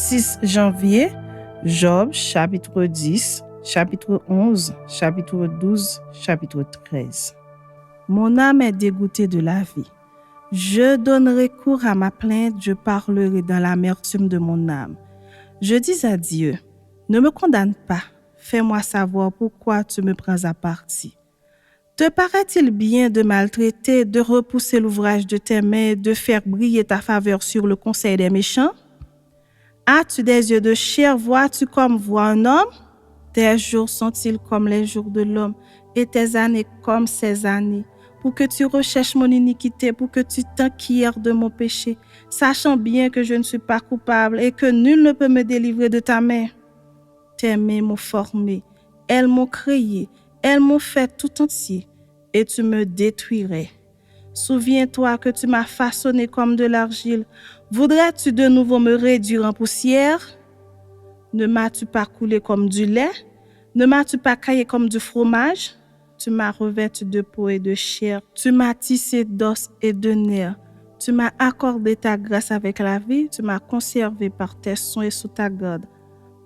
6 janvier, Job, chapitre 10, chapitre 11, chapitre 12, chapitre 13. Mon âme est dégoûtée de la vie. Je donnerai cours à ma plainte, je parlerai dans l'amertume de mon âme. Je dis à Dieu, ne me condamne pas, fais-moi savoir pourquoi tu me prends à partie. Te paraît-il bien de maltraiter, de repousser l'ouvrage de tes mains, de faire briller ta faveur sur le conseil des méchants? As-tu des yeux de chair, vois-tu comme voit un homme? Tes jours sont-ils comme les jours de l'homme, et tes années comme ses années? Pour que tu recherches mon iniquité, pour que tu t'enquières de mon péché, sachant bien que je ne suis pas coupable et que nul ne peut me délivrer de ta main. Tes mains m'ont formé, elles m'ont créé, elles m'ont fait tout entier, et tu me détruirais. Souviens-toi que tu m'as façonné comme de l'argile. Voudrais-tu de nouveau me réduire en poussière? Ne m'as-tu pas coulé comme du lait? Ne m'as-tu pas caillé comme du fromage? Tu m'as revêtu de peau et de chair. Tu m'as tissé d'os et de nerfs. Tu m'as accordé ta grâce avec la vie. Tu m'as conservé par tes soins et sous ta garde.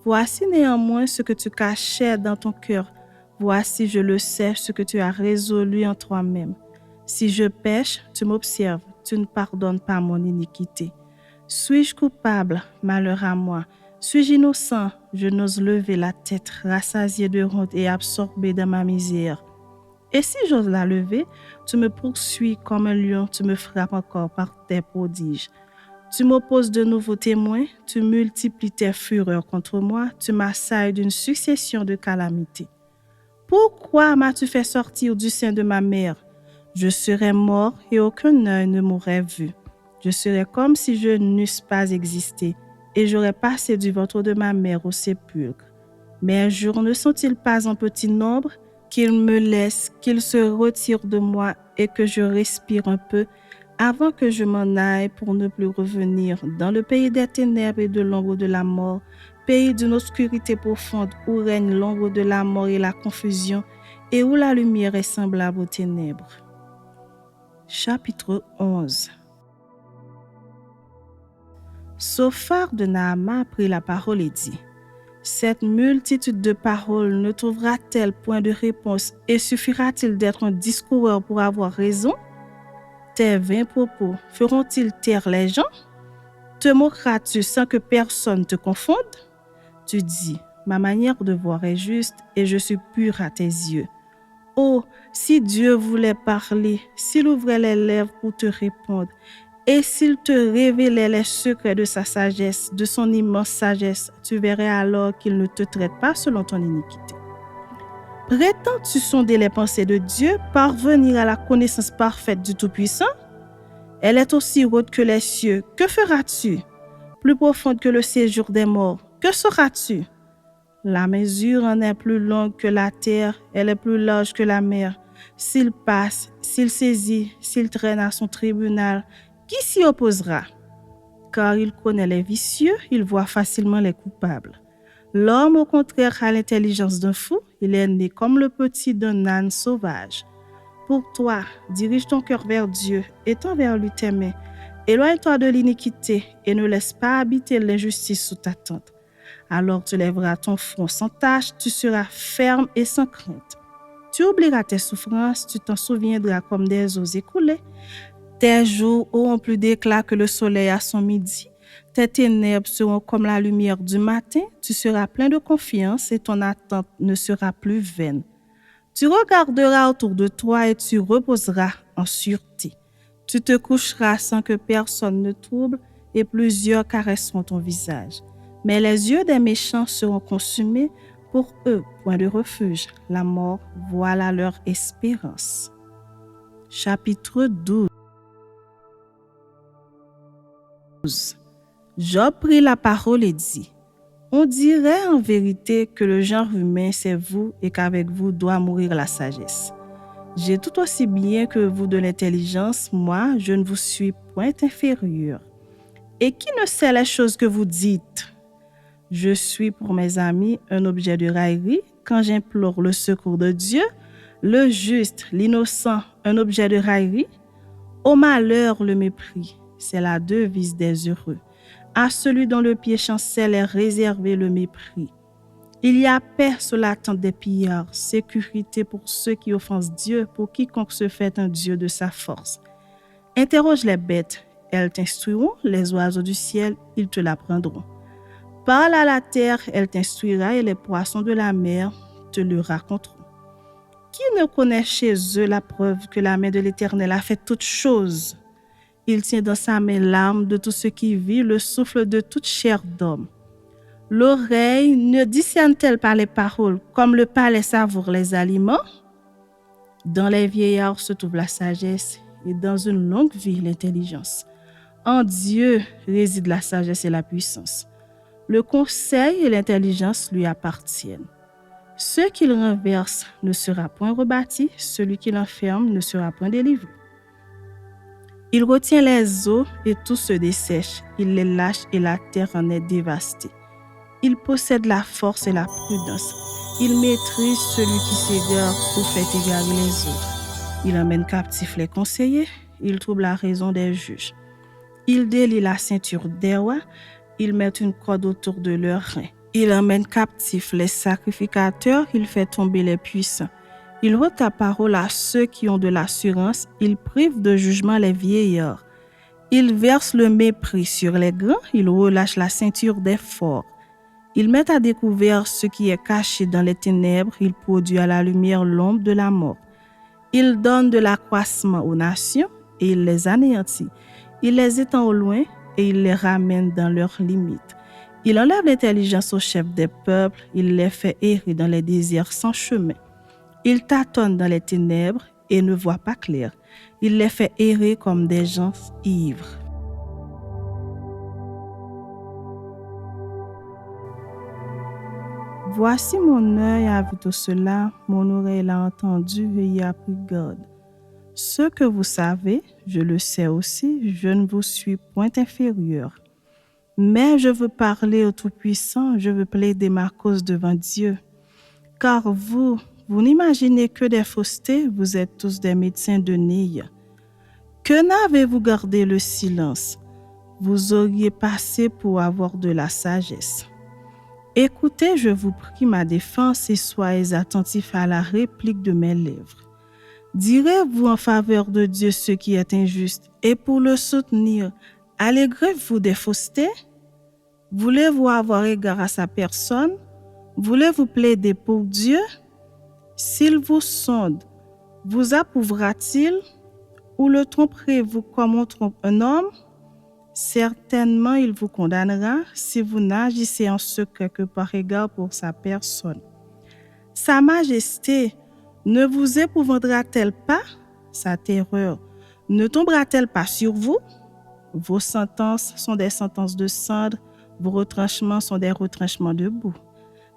Voici néanmoins ce que tu cachais dans ton cœur. Voici, je le sais, ce que tu as résolu en toi-même. Si je pêche, tu m'observes. Tu ne pardonnes pas mon iniquité. Suis-je coupable? Malheur à moi. Suis-je innocent? Je n'ose lever la tête, rassasié de honte et absorbé dans ma misère. Et si j'ose la lever, tu me poursuis comme un lion, tu me frappes encore par tes prodiges. Tu m'opposes de nouveaux témoins, tu multiplies tes fureurs contre moi, tu m'assailles d'une succession de calamités. Pourquoi m'as-tu fait sortir du sein de ma mère? Je serais mort et aucun œil ne m'aurait vu. Je serais comme si je n'eusse pas existé et j'aurais passé du ventre de ma mère au sépulcre. Mes jours ne sont-ils pas en petit nombre? Qu'il me laisse, qu'il se retire de moi et que je respire un peu avant que je m'en aille pour ne plus revenir dans le pays des ténèbres et de l'ombre de la mort, pays d'une obscurité profonde où règne l'ombre de la mort et la confusion et où la lumière est semblable aux ténèbres. Chapitre 11. Sophar de Naama prit la parole et dit, « Cette multitude de paroles ne trouvera-t-elle point de réponse et suffira-t-il d'être un discoureur pour avoir raison? Tes vains propos feront-ils taire les gens? Te moqueras-tu sans que personne te confonde? Tu dis, ma manière de voir est juste et je suis pur à tes yeux. Oh, si Dieu voulait parler, s'il ouvrait les lèvres pour te répondre, et s'il te révélait les secrets de sa sagesse, de son immense sagesse, tu verrais alors qu'il ne te traite pas selon ton iniquité. Prétends-tu sonder les pensées de Dieu, parvenir à la connaissance parfaite du Tout-Puissant? Elle est aussi haute que les cieux. Que feras-tu? Plus profonde que le séjour des morts. Que sauras-tu? La mesure en est plus longue que la terre, elle est plus large que la mer. S'il passe, s'il saisit, s'il traîne à son tribunal, qui s'y opposera? Car il connaît les vicieux, il voit facilement les coupables. L'homme, au contraire, a l'intelligence d'un fou, il est né comme le petit d'un âne sauvage. Pour toi, dirige ton cœur vers Dieu et tends vers lui tes mains. Éloigne-toi de l'iniquité et ne laisse pas habiter l'injustice sous ta tente. Alors tu lèveras ton front sans tache, tu seras ferme et sans crainte. Tu oublieras tes souffrances, tu t'en souviendras comme des eaux écoulées. Tes jours auront plus d'éclat que le soleil à son midi. Tes ténèbres seront comme la lumière du matin. Tu seras plein de confiance et ton attente ne sera plus vaine. Tu regarderas autour de toi et tu reposeras en sûreté. Tu te coucheras sans que personne ne trouble et plusieurs caresseront ton visage. Mais les yeux des méchants seront consumés. Pour eux, point de refuge. La mort, voilà leur espérance. Chapitre 12. Job prit la parole et dit, « On dirait en vérité que le genre humain c'est vous et qu'avec vous doit mourir la sagesse. J'ai tout aussi bien que vous de l'intelligence, moi je ne vous suis point inférieur. Et qui ne sait les choses que vous dites? Je suis pour mes amis un objet de raillerie quand j'implore le secours de Dieu, le juste, l'innocent, un objet de raillerie. Au malheur le mépris, c'est la devise des heureux. À celui dont le pied chancelle est réservé le mépris. Il y a paix sur la tente des pillards, sécurité pour ceux qui offensent Dieu, pour quiconque se fait un Dieu de sa force. Interroge les bêtes, elles t'instruiront, les oiseaux du ciel, ils te l'apprendront. Parle à la terre, elle t'instruira, et les poissons de la mer te le raconteront. Qui ne connaît chez eux la preuve que la main de l'Éternel a fait toutes choses? Il tient dans sa main l'âme de tout ce qui vit, le souffle de toute chair d'homme. L'oreille ne discerne-t-elle pas les paroles comme le palais savoure les aliments? Dans les vieillards se trouve la sagesse et dans une longue vie l'intelligence. En Dieu réside la sagesse et la puissance. Le conseil et l'intelligence lui appartiennent. Ce qu'il renverse ne sera point rebâti, celui qui l'enferme ne sera point délivré. Il retient les eaux et tout se dessèche, il les lâche et la terre en est dévastée. Il possède la force et la prudence. Il maîtrise celui qui s'égare ou fait égarer les autres. Il emmène captifs les conseillers, il trouble la raison des juges. Il délie la ceinture des rois, il met une corde autour de leurs reins. Il emmène captifs les sacrificateurs, il fait tomber les puissants. Il ôte la parole à ceux qui ont de l'assurance, il prive de jugement les vieillards. Il verse le mépris sur les grands, il relâche la ceinture des forts. Il met à découvert ce qui est caché dans les ténèbres, il produit à la lumière l'ombre de la mort. Il donne de l'accroissement aux nations et il les anéantit. Il les étend au loin et il les ramène dans leurs limites. Il enlève l'intelligence aux chefs des peuples, il les fait errer dans les déserts sans chemin. Il tâtonne dans les ténèbres et ne voit pas clair. Il les fait errer comme des gens ivres. Voici mon œil a vu tout cela, mon oreille l'a entendu et y a pris garde. Ce que vous savez, je le sais aussi, je ne vous suis point inférieur. Mais je veux parler au Tout-Puissant, je veux plaider ma cause devant Dieu. Car vous n'imaginez que des faussetés, vous êtes tous des médecins de nez. Que n'avez-vous gardé le silence? Vous auriez passé pour avoir de la sagesse. Écoutez, je vous prie ma défense et soyez attentifs à la réplique de mes lèvres. Direz-vous en faveur de Dieu ce qui est injuste et pour le soutenir, allégrez-vous des faussetés? Voulez-vous avoir égard à sa personne? Voulez-vous plaider pour Dieu? S'il vous sonde, vous approuvera-t-il? Ou le tromperez-vous comme on trompe un homme? Certainement, il vous condamnera si vous n'agissez en secret que par égard pour sa personne. Sa majesté ne vous épouvantera-t-elle pas? Sa terreur ne tombera-t-elle pas sur vous? Vos sentences sont des sentences de cendre, vos retranchements sont des retranchements de boue.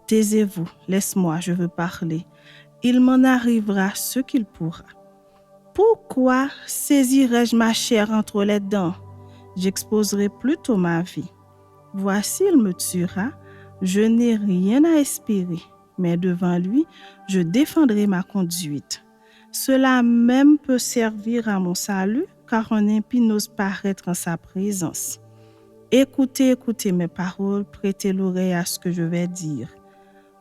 Taisez-vous, laisse-moi, je veux parler. Il m'en arrivera ce qu'il pourra. Pourquoi saisirais-je ma chair entre les dents? J'exposerai plutôt ma vie. Voici, il me tuera, je n'ai rien à espérer, mais devant lui, je défendrai ma conduite. Cela même peut servir à mon salut, car un impie n'ose paraître en sa présence. Écoutez, écoutez mes paroles, prêtez l'oreille à ce que je vais dire.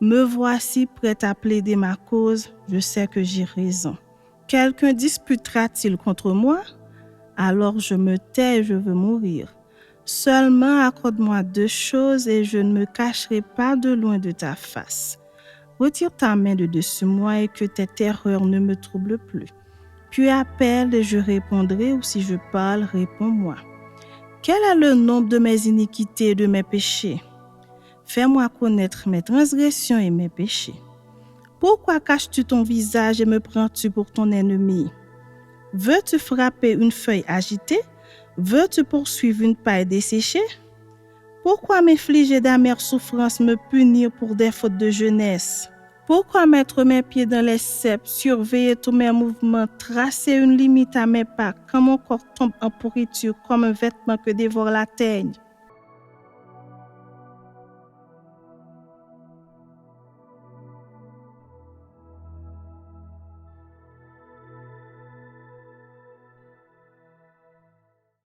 Me voici prête à plaider ma cause, je sais que j'ai raison. Quelqu'un disputera-t-il contre moi? Alors je me tais et je veux mourir. Seulement accorde-moi 2 choses et je ne me cacherai pas de loin de ta face. Retire ta main de dessus moi et que tes terreurs ne me troublent plus. Puis appelle et je répondrai, ou si je parle, réponds-moi. Quel est le nombre de mes iniquités et de mes péchés? Fais-moi connaître mes transgressions et mes péchés. Pourquoi caches-tu ton visage et me prends-tu pour ton ennemi? Veux-tu frapper une feuille agitée? Veux-tu poursuivre une paille desséchée? Pourquoi m'infliger d'amères souffrances, me punir pour des fautes de jeunesse? Pourquoi mettre mes pieds dans les ceps, surveiller tous mes mouvements, tracer une limite à mes pas, quand mon corps tombe en pourriture comme un vêtement que dévore la teigne?